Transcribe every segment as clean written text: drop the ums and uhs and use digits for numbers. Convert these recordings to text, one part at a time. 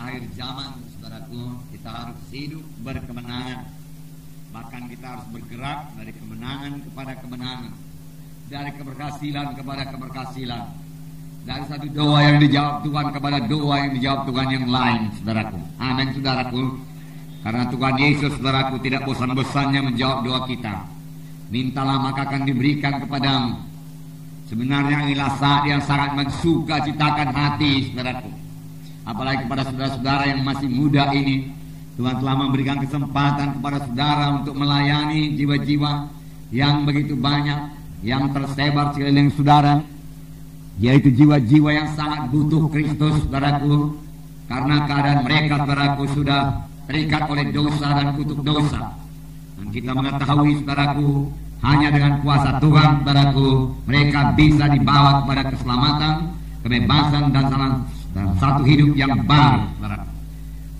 akhir zaman, saudaraku, kita harus hidup berkemenangan. Bahkan kita harus bergerak dari kemenangan kepada kemenangan, dari keberhasilan kepada keberhasilan, dari satu doa yang dijawab Tuhan kepada doa yang dijawab Tuhan yang lain, saudaraku. Amin, saudaraku. Karena Tuhan Yesus, saudaraku, tidak bosan-bosannya menjawab doa kita. Mintalah maka akan diberikan kepadamu. Sebenarnya inilah saat yang sangat mensukacitakan hati, saudaraku. Apalagi kepada saudara-saudara yang masih muda ini, Tuhan telah memberikan kesempatan kepada saudara untuk melayani jiwa-jiwa yang begitu banyak, yang tersebar sekeliling saudara, yaitu jiwa-jiwa yang sangat butuh Kristus, saudaraku. Karena keadaan mereka, saudaraku, sudah terikat oleh dosa dan kutuk dosa. Dan kita mengetahui, saudaraku, hanya dengan kuasa Tuhan, saudaraku, mereka bisa dibawa kepada keselamatan, kebebasan, dan satu hidup yang baru, saudaraku.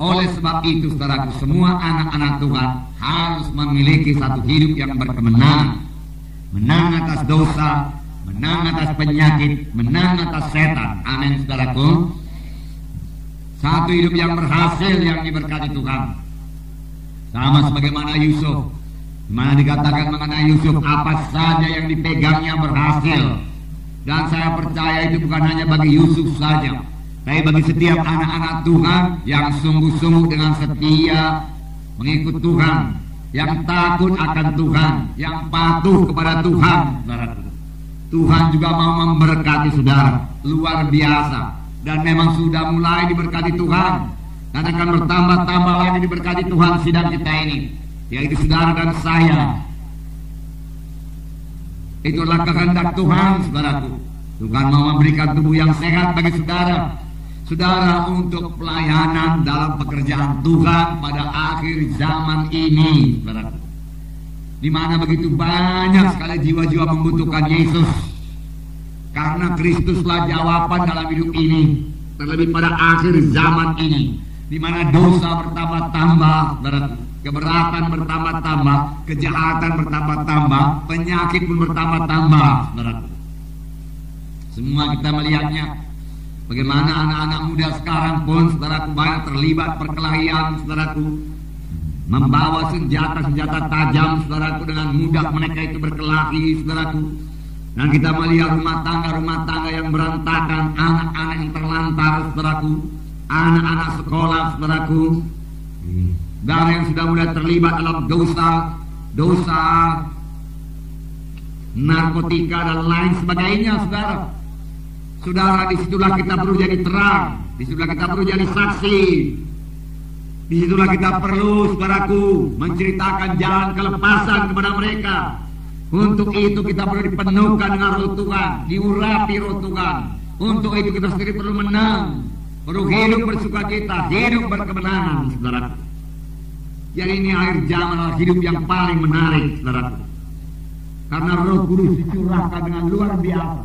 Oleh sebab itu, saudaraku, semua anak-anak Tuhan harus memiliki satu hidup yang berkemenangan. Menang atas dosa, menang atas penyakit, menang atas setan. Amin, saudaraku. Satu hidup yang berhasil, yang diberkati Tuhan. Sama sebagaimana Yusuf, mana dikatakan mengenai Yusuf, apa saja yang dipegangnya berhasil. Dan saya percaya itu bukan hanya bagi Yusuf saja, tapi bagi setiap anak-anak Tuhan yang sungguh-sungguh dengan setia mengikut Tuhan, yang takut akan Tuhan, yang patuh kepada Tuhan. Tuhan juga mau memberkati saudara luar biasa. Dan memang sudah mulai diberkati Tuhan, dan akan bertambah-tambah lagi diberkati Tuhan sidang kita ini, yaitu saudara dan saya. Itulah kehendak Tuhan, saudaraku. Tuhan mau memberikan tubuh yang sehat bagi saudara untuk pelayanan dalam pekerjaan Tuhan pada akhir zaman ini, saudaraku. Di mana begitu banyak sekali jiwa-jiwa membutuhkan Yesus. Karena Kristuslah jawaban dalam hidup ini, terlebih pada akhir zaman ini, di mana dosa bertambah-tambah, keberatan bertambah-tambah, kejahatan bertambah-tambah, penyakit pun bertambah-tambah. Semua kita melihatnya, bagaimana anak-anak muda sekarang pun, saudaraku, banyak terlibat perkelahian, saudaraku, membawa senjata-senjata tajam, saudaraku, dengan mudah mereka itu berkelahi, saudaraku. Dan kita melihat rumah tangga yang berantakan, anak-anak yang terlantar, saudaraku, anak-anak sekolah, saudaraku, dan yang sudah mulai terlibat dalam dosa, narkotika dan lain sebagainya, saudara. Saudara, disitulah kita perlu jadi terang, disitulah kita perlu jadi saksi, disitulah kita perlu, saudaraku, menceritakan jalan kelepasan kepada mereka. Untuk itu kita perlu dipenuhkan dengan roh Tuhan, diurapi roh Tuhan. Untuk itu kita sendiri perlu menang, perlu hidup bersukacita, hidup berkemenangan, saudaraku. Jadi ini akhir zaman adalah hidup yang paling menarik, saudaraku. Karena Roh Kudus dicurahkan dengan luar biasa,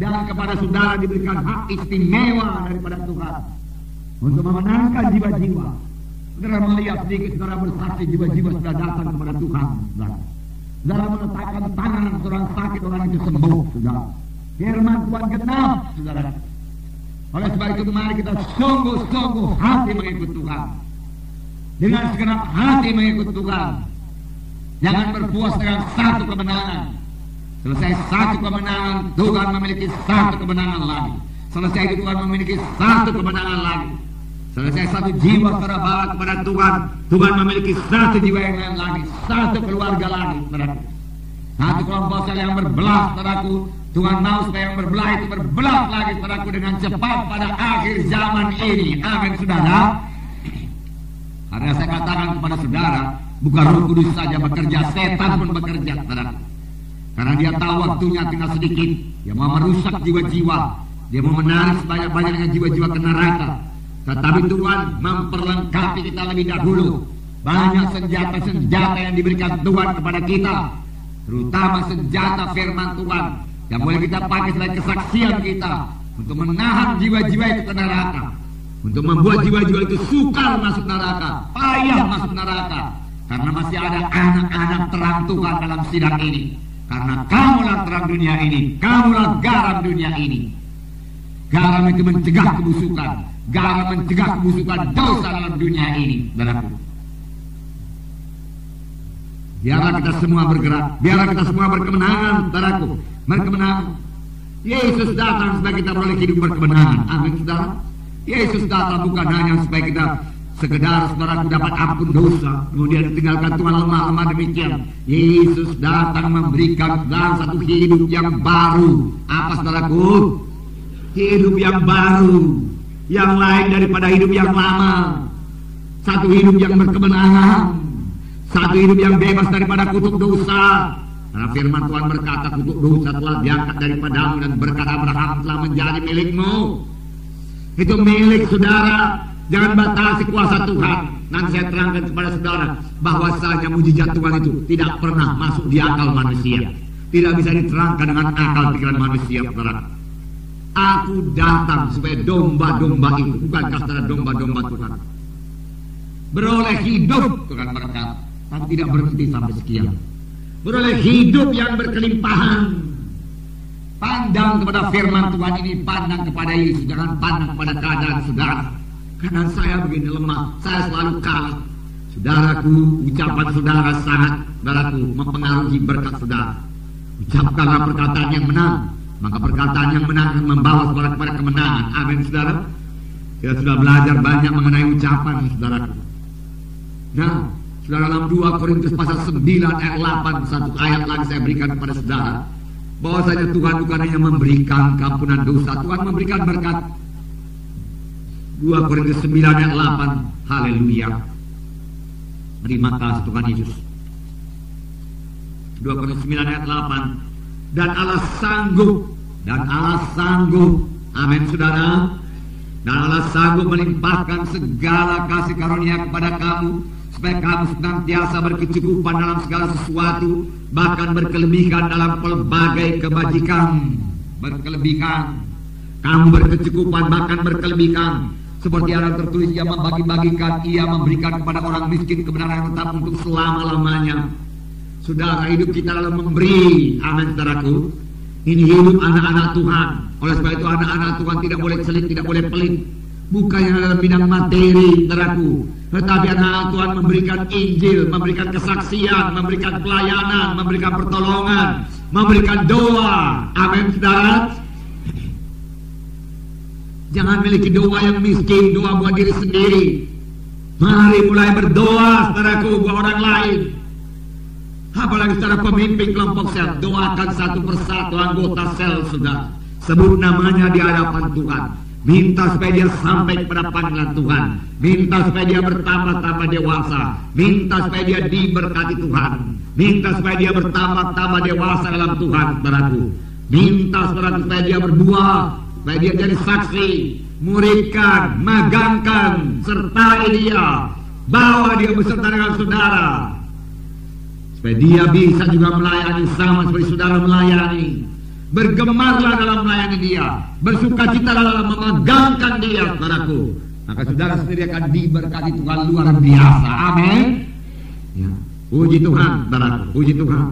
dan kepada saudara diberikan hak istimewa daripada Tuhan untuk memenangkan jiwa-jiwa. Saudara melihat sedikit, saudara bersaksi, jiwa-jiwa sudah datang kepada Tuhan, saudara. Saudara meletakkan tangan orang sakit, orang itu sembuh, saudara. Firman Tuhan genap, saudara. Oleh sebab itu mari kita sungguh-sungguh hati mengikut Tuhan. Dengan segenap hati mengikut Tuhan. Jangan berpuas dengan satu kemenangan. Selesai satu kemenangan, Tuhan memiliki satu kemenangan lagi. Selesai itu Tuhan memiliki satu kemenangan lagi. Selesai satu jiwa saudara bawa kepada Tuhan, Tuhan memiliki satu jiwa yang lain lagi, satu keluarga lagi, saudaraku. Satu kelompok yang berbelah, saudaraku. Tuhan mau supaya yang berbelah itu berbelah lagi, saudaraku, dengan cepat pada akhir zaman ini. Amin, saudara. Karena saya katakan kepada saudara, bukan Roh Kudus saja bekerja, setan pun bekerja, saudaraku. Karena dia tahu waktunya tinggal sedikit, dia mau merusak jiwa-jiwa, dia mau menarik sebanyak-banyaknya jiwa-jiwa ke neraka. Tetapi Tuhan memperlengkapi kita lebih dahulu. Banyak senjata-senjata yang diberikan Tuhan kepada kita, terutama senjata firman Tuhan, yang boleh kita pakai sebagai kesaksian kita untuk menahan jiwa-jiwa itu ke neraka, untuk membuat jiwa-jiwa itu sukar masuk neraka, payah masuk neraka. Karena masih ada anak-anak terang Tuhan dalam sidang ini. Karena kamulah terang dunia ini, kamulah garam dunia ini. Garam itu mencegah kebusukan, garam mencegah kebusukan dosa dalam dunia ini, saudaraku. Biarlah kita semua bergerak, biarlah kita semua berkemenangan, saudaraku, berkemenangan. Yesus datang supaya kita boleh hidup berkemenangan. Amin, saudara. Yesus datang bukan hanya supaya kita sekedar, saudaraku, dapat ampun dosa, kemudian ditinggalkan Tuhan lemah-lemah demikian. Yesus datang memberikan saudara satu hidup yang baru. Apa, saudaraku? Hidup yang baru, yang lain daripada hidup yang lama. Satu hidup yang berkemenangan, satu hidup yang bebas daripada kutuk dosa. Karena firman Tuhan berkata, kutuk dosa telah diangkat daripadamu dan berkat Abraham telah menjadi milikmu. Itu milik saudara. Jangan batasi kuasa Tuhan. Nanti saya terangkan kepada saudara bahwasanya mujizat Tuhan itu tidak pernah masuk di akal manusia, tidak bisa diterangkan dengan akal pikiran manusia, saudara. Aku datang supaya domba-domba itu, bukankah saudara domba-domba Tuhan, beroleh hidup, Tuhan berkata, tapi tidak berhenti sampai sekian. Beroleh hidup yang berkelimpahan. Pandang kepada firman Tuhan ini, pandang kepada Yesus, jangan pandang kepada keadaan saudara. Karena saya begini lemah, saya selalu kalah. Saudaraku, ucapan saudara sangat, saudaraku, mempengaruhi berkat saudara. Ucapkanlah perkataan yang menang, maka perkataan yang menang akan membawa saudara kepada kemenangan. Amin, saudara. Kita sudah belajar banyak mengenai ucapan, saudaraku. Nah, saudara, dalam 2 Korintus pasal 9 ayat 8, satu ayat lagi saya berikan kepada saudara, bahwasanya Tuhan bukan hanya memberikan keampunan dosa, Tuhan memberikan berkat. 2 Korintus 9 ayat 8. Haleluya. Terima kasih Tuhan Yesus. 2 Korintus 9 ayat 8. Dan Allah sanggup. Amin, saudara. Dan Allah sanggup melimpahkan segala kasih karunia kepada kamu, supaya kamu senantiasa berkecukupan dalam segala sesuatu, bahkan berkelebihan dalam pelbagai kebajikan. Berkelebihan. Kamu berkecukupan bahkan berkelebihan. Seperti yang tertulis, ia membagi-bagikan, ia memberikan kepada orang miskin kebenaran yang tetap untuk selama-lamanya. Saudara, hidup kita lalu memberi. Amin, saudaraku. Ini hidup anak-anak Tuhan. Oleh sebab itu anak-anak Tuhan tidak boleh selit, tidak boleh pelit. Bukan yang dalam bidang materi, saudaraku, tetapi anak-anak Tuhan memberikan Injil, memberikan kesaksian, memberikan pelayanan, memberikan pertolongan, memberikan doa. Amin, saudara. Jangan miliki doa yang miskin, doa buat diri sendiri. Mari mulai berdoa, saudaraku, buat orang lain. Apalagi saudara pemimpin kelompok sel, doakan satu persatu anggota sel, saudara. Sebut namanya di hadapan Tuhan. Minta supaya dia sampai kepada panggilan Tuhan. Minta supaya dia bertambah-tambah dewasa. Minta supaya dia diberkati Tuhan. Minta supaya dia bertambah-tambah dewasa dalam Tuhan, saudaraku. Minta saudara supaya dia berbuah, supaya dia jadi saksi, muridkan, magangkan, sertai dia, bawa dia beserta dengan saudara, supaya dia bisa juga melayani sama seperti saudara melayani. Bergemarlah dalam melayani dia, bersukacita dalam memegangkan dia, saudaraku. Maka saudara sendiri akan diberkati Tuhan luar biasa. Amin. Ya. Puji Tuhan, saudaraku. Puji Tuhan.